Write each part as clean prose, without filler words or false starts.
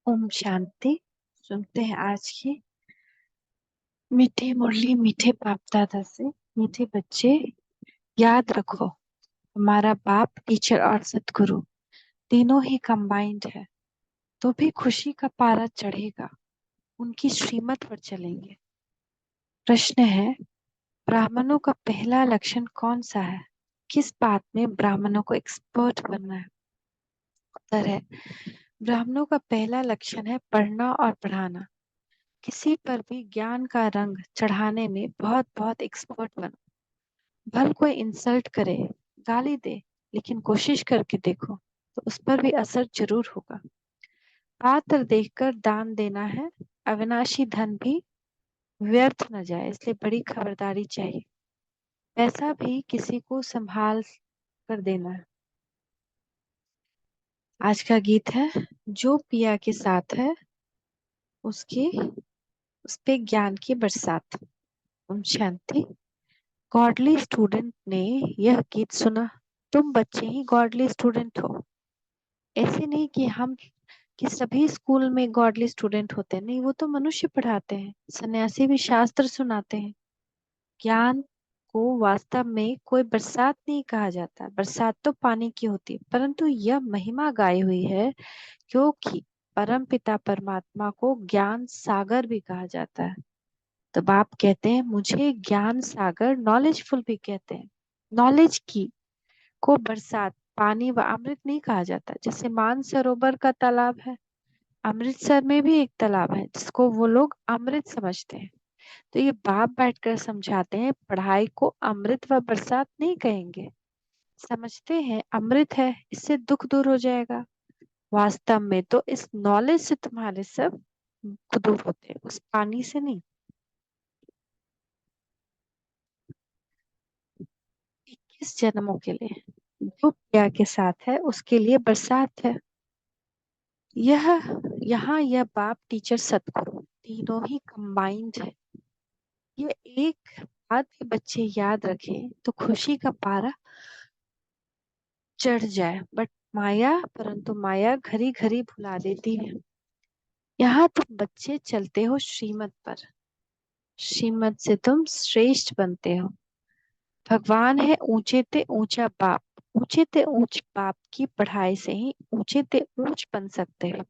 ओम शांति। सुनते हैं आज की मीठी मुरली मीठे बाप दादा से। मीठे बच्चे, याद रखो, हमारा बाप, टीचर और सतगुरु तीनों ही कंबाइंड है। तो भी खुशी का पारा चढ़ेगा, उनकी श्रीमत पर चलेंगे। प्रश्न है, ब्राह्मणों का पहला लक्षण कौन सा है? किस बात में ब्राह्मणों को एक्सपर्ट बनना है? उत्तर है, ब्राह्मणों का पहला लक्षण है पढ़ना और पढ़ाना। किसी पर भी ज्ञान का रंग चढ़ाने में बहुत बहुत एक्सपर्ट बनो। भल कोई इंसल्ट करे, गाली दे, लेकिन कोशिश करके देखो तो उस पर भी असर जरूर होगा। पात्र देखकर दान देना है, अविनाशी धन भी व्यर्थ न जाए, इसलिए बड़ी खबरदारी चाहिए। पैसा भी किसी को संभाल कर देना है। आज का गीत है, जो पिया के साथ है उसके उस पे ज्ञान की बरसात। ओम शांति। गॉडली स्टूडेंट ने यह गीत सुना। तुम बच्चे ही गॉडली स्टूडेंट हो। ऐसे नहीं कि हम कि सभी स्कूल में गॉडली स्टूडेंट होते हैं, नहीं, वो तो मनुष्य पढ़ाते हैं। सन्यासी भी शास्त्र सुनाते हैं। ज्ञान को वास्तव में कोई बरसात नहीं कहा जाता। बरसात तो पानी की होती है, परंतु यह महिमा गाई हुई है क्योंकि परम पिता परमात्मा को ज्ञान सागर भी कहा जाता है। तो बाप कहते हैं मुझे ज्ञान सागर, नॉलेजफुल भी कहते हैं। नॉलेज की को बरसात, पानी व अमृत नहीं कहा जाता। जैसे मानसरोवर का तालाब है, अमृतसर में भी एक तालाब है जिसको वो लोग अमृत समझते हैं। तो ये बाप बैठकर समझाते हैं पढ़ाई को अमृत व बरसात नहीं कहेंगे। समझते हैं अमृत है, इससे दुख दूर हो जाएगा। वास्तव में तो इस नॉलेज से तुम्हारे सब दुख दूर होते हैं, उस पानी से नहीं। 21 जन्मों के लिए जो पिया के साथ है उसके लिए बरसात है। यह यहाँ यह बाप, टीचर, सतगुरु तीनों ही कंबाइंड है। ये एक बात भी बच्चे याद रखें तो खुशी का पारा चढ़ जाए। बट माया, परंतु माया घड़ी घड़ी भुला देती है। यहाँ तुम बच्चे चलते हो श्रीमत पर। श्रीमत से तुम श्रेष्ठ बनते हो। भगवान है ऊंचे ते ऊंचा बाप। ऊंचे ते ऊंच बाप की पढ़ाई से ही ऊंचे ते ऊंच बन सकते हो।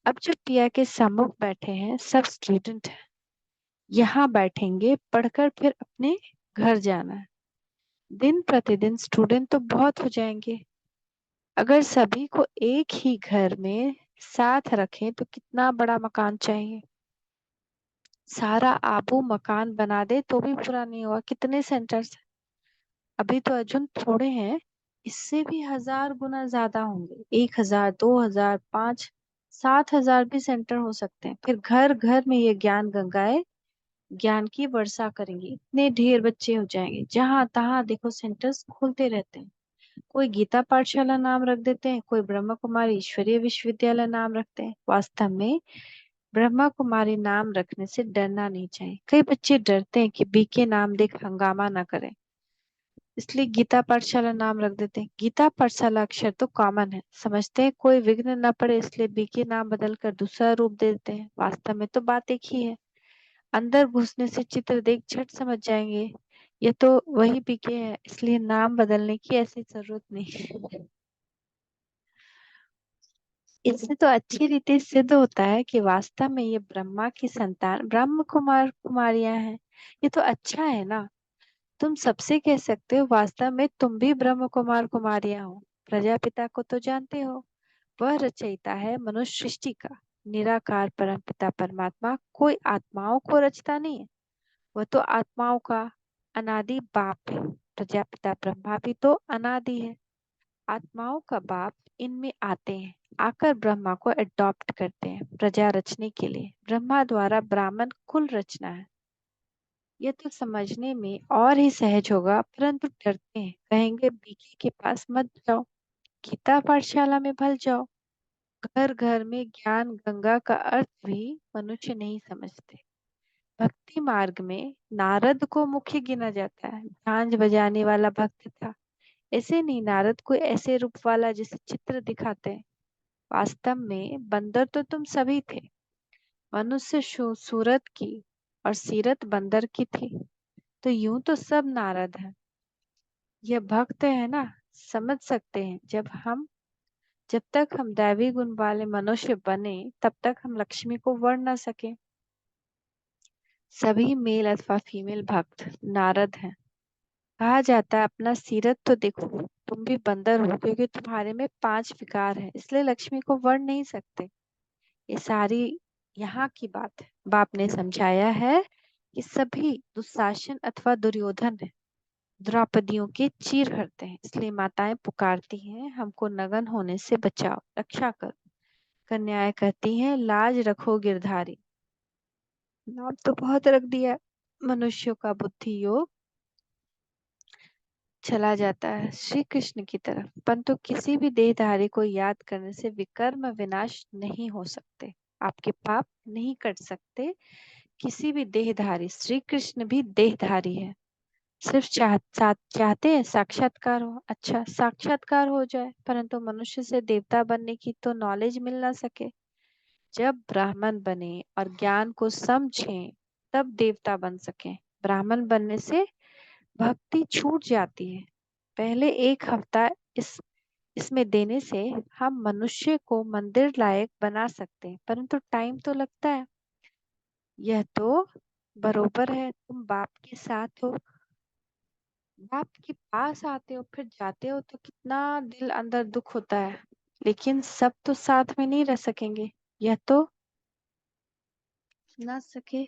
अब जो पिया के सम्मुख बैठे हैं सब स्टूडेंट हैं। यहाँ बैठेंगे पढ़कर फिर अपने घर जाना है। दिन प्रतिदिन स्टूडेंट तो बहुत हो जाएंगे। अगर सभी को एक ही घर में साथ रखें तो कितना बड़ा मकान चाहिए। सारा आबू मकान बना दे तो भी पूरा नहीं होगा। कितने सेंटर्स? अभी तो अर्जुन थोड़े हैं, इससे भी 1000 गुना ज्यादा होंगे। 1000, 2000, 5, 7 हजार भी सेंटर हो सकते हैं। फिर घर घर में ये ज्ञान गंगाएं ज्ञान की वर्षा करेंगी। इतने ढेर बच्चे हो जाएंगे, जहां तहां देखो सेंटर्स खोलते रहते हैं। कोई गीता पाठशाला नाम रख देते हैं, कोई ब्रह्म कुमारी ईश्वरीय विश्वविद्यालय नाम रखते हैं। वास्तव में ब्रह्मा कुमारी नाम रखने से डरना नहीं चाहिए। कई बच्चे डरते हैं कि बीके नाम देख हंगामा ना करें, इसलिए गीता पाठशाला नाम रख देते हैं। गीता पाठशाला अक्षर तो कॉमन है, समझते हैं कोई विघ्न न पड़े इसलिए बीके नाम बदल कर दूसरा रूप दे देते हैं। वास्तव में तो बात एक ही है। अंदर घुसने से चित्र देख झट समझ जाएंगे ये तो वही बीके है, इसलिए नाम बदलने की ऐसी जरूरत नहीं। इससे तो अच्छी रीति सिद्ध होता है कि वास्तव में ये ब्रह्मा की संतान ब्रह्म कुमार कुमारियां हैं। ये तो अच्छा है ना। तुम सबसे कह सकते हो वास्तव में तुम भी ब्रह्म कुमार कुमारियां हो। प्रजापिता को तो जानते हो, वह रचयिता है मनुष्य सृष्टि का। निराकार परम पिता परमात्मा कोई आत्माओं को रचता नहीं है, वह तो आत्माओं का अनादि बाप है। प्रजापिता ब्रह्मा भी तो अनादि है। आत्माओं का बाप इनमें आते हैं, आकर ब्रह्मा को अडॉप्ट करते हैं प्रजा रचने के लिए। ब्रह्मा द्वारा ब्राह्मण कुल रचना है। ये तो समझने में और ही सहज होगा, परंतु डरते हैं, कहेंगे बीके के पास मत जाओ, गीता पाठशाला में भल जाओ। घर घर में ज्ञान गंगा का अर्थ भी मनुष्य नहीं समझते। भक्ति मार्ग में नारद को मुख्य गिना जाता है। झांझ बजाने वाला भक्त था। ऐसे नहीं, नारद कोई ऐसे रूप वाला जिसे चित्र दिखाते हैं। वास्तव में बंदर तो तुम सभी थे। मनुष्य सूरत की और सीरत बंदर की थी। तो यूं तो सब नारद हैं। यह भक्त है ना, समझ सकते हैं। जब तक हम दैवी गुण वाले मनुष्य बने तब तक हम लक्ष्मी को वर्ण न सके। सभी मेल अथवा फीमेल भक्त नारद हैं। कहा जाता है अपना सीरत तो देखो, तुम भी बंदर हो, क्योंकि तुम्हारे में 5 विकार है, इसलिए लक्ष्मी को वर्ण नहीं सकते। ये सारी यहाँ की बात है। बाप ने समझाया है कि सभी दुशासन अथवा दुर्योधन है, द्रौपदियों के चीर हरते हैं। इसलिए माताएं पुकारती हैं, हमको नगन होने से बचाओ, रक्षा करो। कन्याएं कहती हैं, लाज रखो गिरधारी। नाम तो बहुत रख दिया। मनुष्यों का बुद्धि योग चला जाता है श्री कृष्ण की तरफ, परंतु किसी भी देहधारी को याद करने से विकर्म विनाश नहीं हो सकते, आपके पाप नहीं कट सकते। किसी भी देहधारी, श्री कृष्ण भी देहधारी है। सिर्फ चाहते हैं साक्षात्कार हो। अच्छा, साक्षात्कार हो जाए, परंतु मनुष्य से देवता बनने की तो नॉलेज मिल ना सके। जब ब्राह्मण बने और ज्ञान को समझें तब देवता बन सके। ब्राह्मण बनने से भक्ति छूट जाती है। पहले एक हफ्ता इस इसमें देने से हम मनुष्य को मंदिर लायक बना सकते हैं, परंतु टाइम तो लगता है। यह तो बरोबर है, तुम बाप के साथ हो, बाप के पास आते हो फिर जाते हो तो कितना दिल अंदर दुख होता है। लेकिन सब तो साथ में नहीं रह सकेंगे। यह तो ना सके,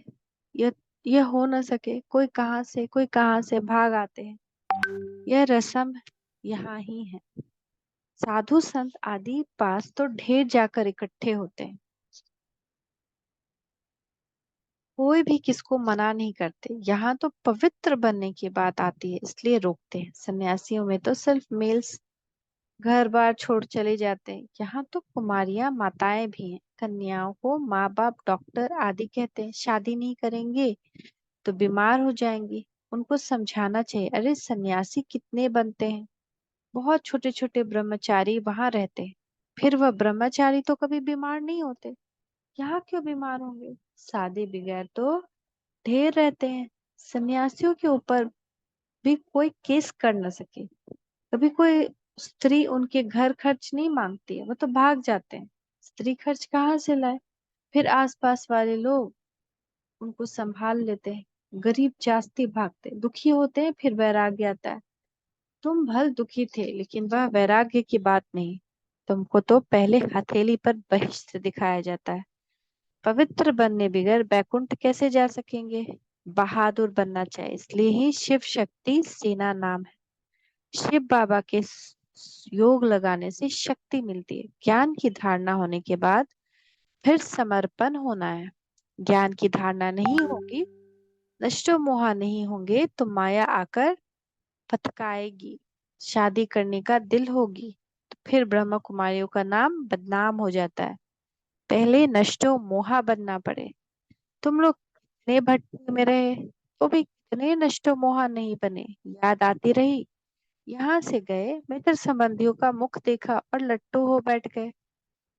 यह यह हो ना सके। कोई कहाँ से भाग आते हैं। यह रस्म यहाँ ही है। साधु संत आदि पास तो ढेर जाकर इकट्ठे होते हैं। कोई भी किसको मना नहीं करते। यहाँ तो पवित्र बनने की बात आती है इसलिए रोकते हैं। सन्यासियों में तो सिर्फ मेल्स घर बार छोड़ चले जाते हैं। यहाँ तो कुमारियां माताएं भी हैं। कन्याओं को माँ बाप डॉक्टर आदि कहते हैं। शादी नहीं करेंगे तो बीमार हो जाएंगी। उनको समझाना चाहिए, अरे सन्यासी कितने बनते हैं। बहुत छोटे छोटे ब्रह्मचारी वहां रहते हैं, फिर वह ब्रह्मचारी तो कभी बीमार नहीं होते। यहाँ क्यों बीमार होंगे। शादी बगैर तो ढेर रहते हैं। सन्यासियों के ऊपर भी कोई केस कर न सके। कभी कोई स्त्री उनके घर खर्च नहीं मांगती है, वो तो भाग जाते हैं। स्त्री खर्च कहाँ से लाए। फिर आसपास वाले लोग उनको संभाल लेते हैं। गरीब जास्ती भागते, दुखी होते हैं, फिर वैराग्य आता है। तुम भल दुखी थे, लेकिन वह वैराग्य की बात नहीं। तुमको तो पहले हथेली पर बहिष्ठ दिखाया जाता है। पवित्र बनने बगैर बैकुंठ कैसे जा सकेंगे। बहादुर बनना चाहिए, इसलिए ही शिव शक्ति सेना नाम है। शिव बाबा के योग लगाने से शक्ति मिलती है। ज्ञान की धारणा होने के बाद फिर समर्पण होना है। ज्ञान की धारणा नहीं होगी, नष्टो मोहा नहीं होंगे तो माया आकर फटकाएगी। शादी करने का दिल होगी तो फिर ब्रह्म कुमारियों का नाम बदनाम हो जाता है। पहले नष्टो मोहा बनना पड़े। तुम लोग कितने भट्टी में रहे तो भी कितने नष्टो मोहा नहीं बने। याद आती रही। यहाँ से गए, मित्र संबंधियों का मुख देखा और लट्टू हो बैठ गए।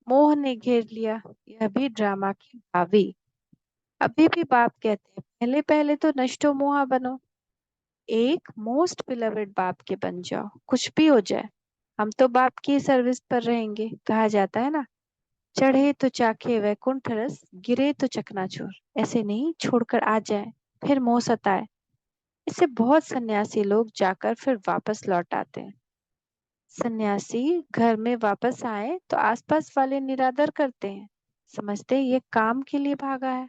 मोह ने घेर लिया। यह भी ड्रामा की भावी। अभी भी बाप कहते हैं, पहले पहले तो नष्टो मोहा बनो। एक मोस्ट बिलवेड बाप के बन जाओ, कुछ भी हो जाए। हम तो बाप की सर्विस पर रहेंगे। कहा जाता है ना, चढ़े तो चाखे वैकुंठ रस, गिरे तो चकनाचूर। ऐसे नहीं छोड़कर आ जाए, फिर मोह सताए। इससे बहुत सन्यासी लोग जाकर फिर वापस लौट आते हैं। सन्यासी घर में वापस आए तो आसपास वाले निरादर करते हैं, समझते हैं ये काम के लिए भागा है।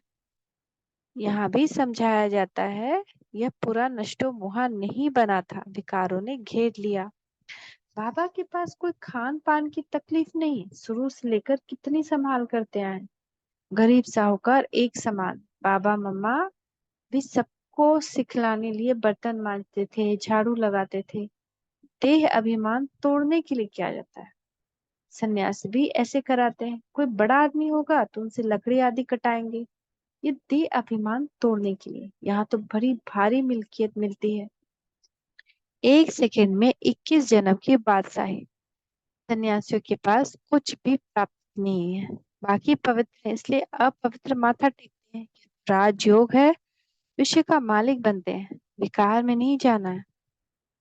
यहाँ भी समझाया जाता है, यह पूरा नष्टो मोहा नहीं बना था, विकारों ने घेर लिया। बाबा के पास कोई खान पान की तकलीफ नहीं, शुरू से लेकर कितनी संभाल करते आए। गरीब साहूकार एक समान। बाबा मम्मा भी सबको सिखलाने लिए बर्तन मांजते थे, झाड़ू लगाते थे। देह अभिमान तोड़ने के लिए किया जाता है। सन्यासी भी ऐसे कराते हैं। कोई बड़ा आदमी होगा तो उनसे लकड़ी आदि कटाएंगे। ये देह अभिमान तोड़ने के लिए। यहाँ तो बड़ी भारी मिल्कियत मिलती है। एक सेकंड में 21 जन्म की बादशाही। सन्यासियों के पास कुछ भी प्राप्त नहीं है, बाकी पवित्र है इसलिए अपवित्र माथा टेकते हैं। राजयोग है, विश्व का मालिक बनते हैं, विकार में नहीं जाना है।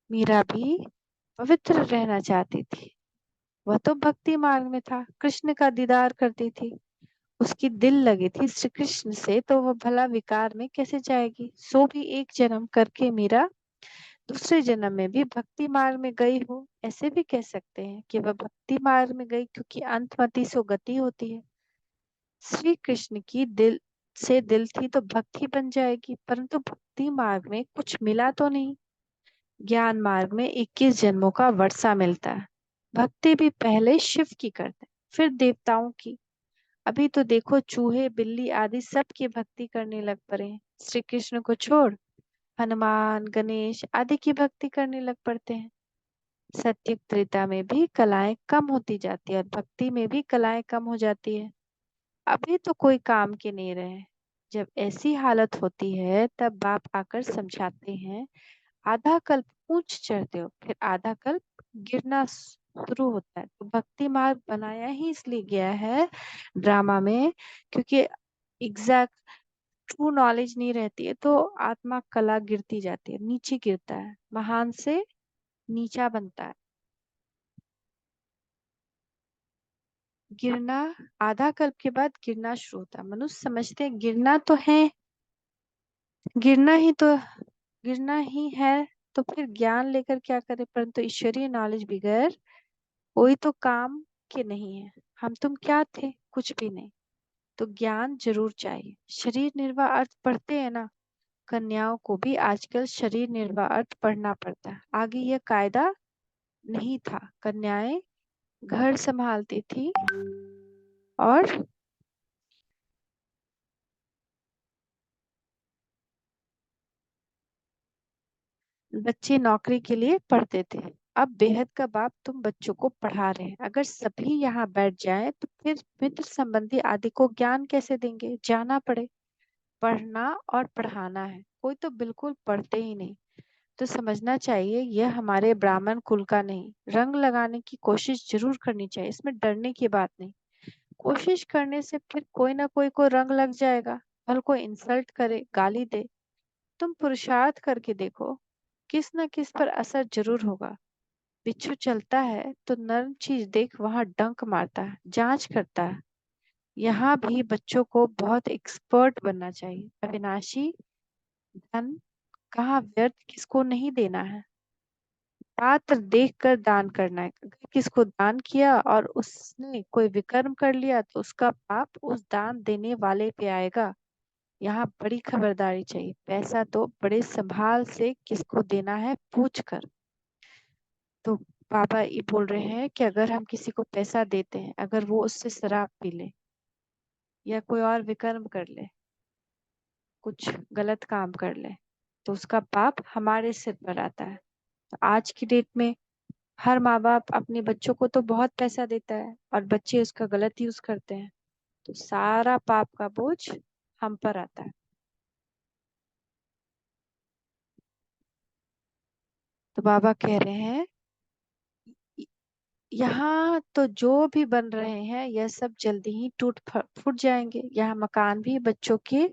मीरा भी पवित्र रहना चाहती थी। वह तो भक्ति मार्ग में था, कृष्ण का दीदार करती थी, उसकी दिल लगी थी श्री कृष्ण से, तो वह भला विकार में कैसे जाएगी। सो भी एक जन्म करके मीरा दूसरे जन्म में भी भक्ति मार्ग में गई हो, ऐसे भी कह सकते हैं कि वह भक्ति मार्ग में गई, क्योंकि अंतमति सो गति होती है। श्री कृष्ण की दिल से दिल थी तो भक्ति बन जाएगी, परंतु भक्ति मार्ग में कुछ मिला तो नहीं। ज्ञान मार्ग में 21 जन्मों का वर्षा मिलता है। भक्ति भी पहले शिव की करते हैं, फिर देवताओं की। अभी तो देखो चूहे बिल्ली आदि सब की भक्ति करने लग पड़े हैं। श्री कृष्ण को छोड़ हनुमान गणेश आदि की भक्ति करने लग पड़ते हैं। सत्युग त्रेता में भी कलाएं कम होती जाती है और भक्ति में भी कलाएं कम हो जाती है। अभी तो कोई काम के नहीं रहे। जब ऐसी हालत होती है तब बाप आकर समझाते हैं, आधा कल्प ऊंच चढ़ते हो, फिर आधा कल्प गिरना शुरू होता है। तो भक्ति मार्ग बनाया ही इसलिए गया है ड्रामा में, क्योंकि एग्जैक्ट ट्रू नॉलेज नहीं रहती है तो आत्मा कला गिरती जाती है, नीचे गिरता है, महान से नीचा बनता है। गिरना आधा कल्प के बाद गिरना शुरू होता है। मनुष्य समझते हैं गिरना तो है, गिरना ही तो गिरना ही है, तो फिर ज्ञान लेकर क्या करें। परंतु ईश्वरीय नॉलेज बगैर कोई तो काम के नहीं है। हम तुम क्या थे, कुछ भी नहीं। तो ज्ञान जरूर चाहिए। शरीर निर्वाह अर्थ पढ़ते हैं ना, कन्याओं को भी आजकल शरीर निर्वाह अर्थ पढ़ना पड़ता है। आगे यह कायदा नहीं था, कन्याएं घर संभालती थी और बच्चे नौकरी के लिए पढ़ते थे। अब बेहद का बाप तुम बच्चों को पढ़ा रहे हैं। अगर सभी यहाँ बैठ जाएं तो फिर मित्र संबंधी आदि को ज्ञान कैसे देंगे। जाना पड़े, पढ़ना और पढ़ाना है। कोई तो बिल्कुल पढ़ते ही नहीं। तो समझना चाहिए यह हमारे ब्राह्मण कुल का नहीं। रंग लगाने की कोशिश जरूर करनी चाहिए, इसमें डरने की बात नहीं। कोशिश करने से फिर कोई ना कोई को रंग लग जाएगा। भल कोई इंसल्ट करे, गाली दे, तुम पुरुषार्थ करके देखो, किस न किस पर असर जरूर होगा। बिच्छू चलता है तो नर्म चीज देख वहां डंक मारता है, जांच करता है। यहाँ भी बच्चों को बहुत एक्सपर्ट बनना चाहिए। अविनाशी धन कहाँ व्यर्थ किसको नहीं देना है। पात्र देख कर दान करना है। अगर किसको दान किया और उसने कोई विकर्म कर लिया तो उसका पाप उस दान देने वाले पे आएगा। यहाँ बड़ी खबरदारी चाहिए। पैसा तो बड़े संभाल से किसको देना है पूछ कर। तो पापा ये बोल रहे हैं कि अगर हम किसी को पैसा देते हैं, अगर वो उससे शराब पी ले या कोई और विकर्म कर ले, कुछ गलत काम कर ले, तो उसका पाप हमारे सिर पर आता है। तो आज की डेट में हर माँ बाप अपने बच्चों को तो बहुत पैसा देता है और बच्चे उसका गलत यूज करते हैं, तो सारा पाप का बोझ हम पर आता है। तो बाबा कह रहे हैं यहाँ तो जो भी बन रहे हैं यह सब जल्दी ही टूट फूट जाएंगे। यहाँ मकान भी बच्चों के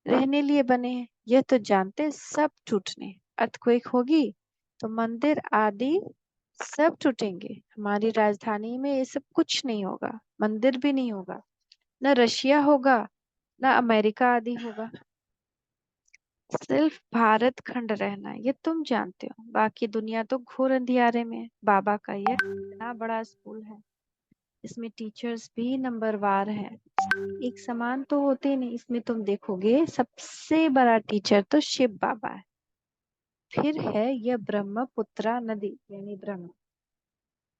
रहने लिए बने हैं, यह तो जानते हैं सब टूटने। अर्थक्वेक होगी तो मंदिर आदि सब टूटेंगे। हमारी राजधानी में ये सब कुछ नहीं होगा, मंदिर भी नहीं होगा, न रशिया होगा, न अमेरिका आदि होगा। सिर्फ भारत खंड रहना है, ये तुम जानते हो। बाकी दुनिया तो घोर अंधियारे में है। बाबा का यह इतना बड़ा स्कूल है, इसमें टीचर्स भी नंबरवार हैं, एक समान तो होते नहीं। इसमें तुम देखोगे सबसे बड़ा टीचर तो शिव बाबा है। फिर है यह ब्रह्मपुत्रा नदी यानी ब्रह्म।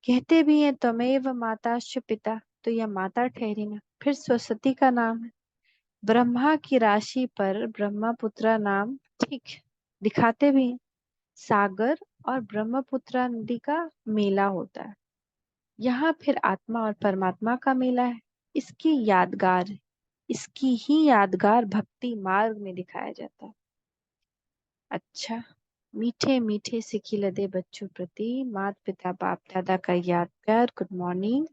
कहते भी हैं त्वमेव माताश्च पिता, तो यह माता ठहरी ना। फिर सरस्वती का नाम है। ब्रह्मा की राशि पर ब्रह्मपुत्रा नाम ठीक दिखाते भी हैं। सागर और ब्रह्मपुत्रा नदी का मेला होता है। यहाँ फिर आत्मा और परमात्मा का मेला है, इसकी यादगार है। इसकी ही यादगार भक्ति मार्ग में दिखाया जाता है। अच्छा, मीठे मीठे से खिलते बच्चों प्रति माता पिता बाप दादा का याद प्यार गुड मॉर्निंग।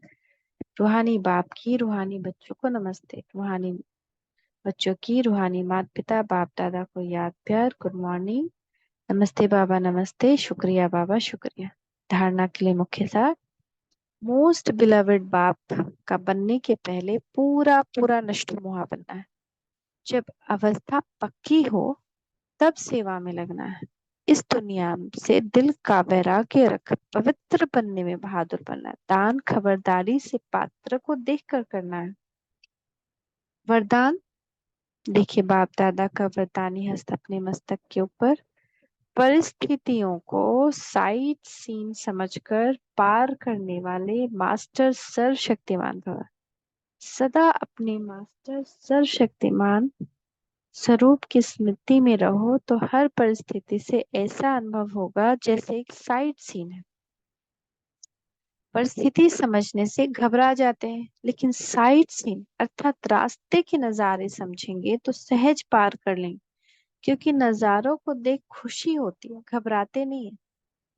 रूहानी बाप की रूहानी बच्चों को नमस्ते। रूहानी बच्चों की रूहानी माता पिता बाप दादा को याद प्यार गुड मॉर्निंग। नमस्ते बाबा नमस्ते, शुक्रिया बाबा शुक्रिया। धारणा के लिए मुख्य सार। मोस्ट बिलवेड बाप का बनने के पहले पूरा पूरा नष्ट मोहा बनना है। जब अवस्था पक्की हो तब सेवा में लगना है। इस दुनिया से दिल का वैराग्य रख पवित्र बनने में बहादुर बनना है। दान खबरदारी से पात्र को देखकर करना है। वरदान। देखिए बाप दादा का वरदानी हस्त अपने मस्तक के ऊपर। परिस्थितियों को साइड सीन समझकर पार करने वाले मास्टर सर्वशक्तिमान भव। सदा अपने मास्टर सर्वशक्तिमान स्वरूप की स्मृति में रहो तो हर परिस्थिति से ऐसा अनुभव होगा जैसे एक साइड सीन है। परिस्थिति समझने से घबरा जाते हैं, लेकिन साइड सीन अर्थात रास्ते के नजारे समझेंगे तो सहज पार कर लेंगे, क्योंकि नजारों को देख खुशी होती है, घबराते नहीं है।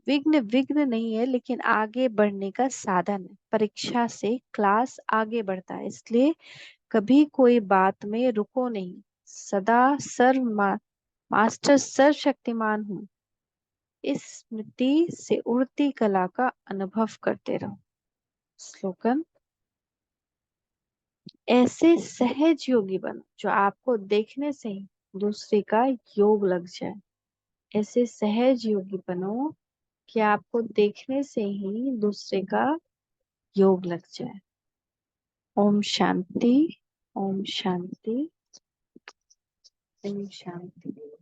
विघ्न विघ्न नहीं है, लेकिन आगे बढ़ने का साधन है। परीक्षा से क्लास आगे बढ़ता है, इसलिए कभी कोई बात में रुको नहीं। सदा मास्टर सर्वशक्तिमान हूँ इस स्मृति से उड़ती कला का अनुभव करते रहो। स्लोगन। ऐसे सहज योगी बनो जो आपको देखने से ही दूसरे का योग लग जाए। ऐसे सहज योगी बनो कि आपको देखने से ही दूसरे का योग लग जाए। ओम शांति। ओम शांति। ओम शांति।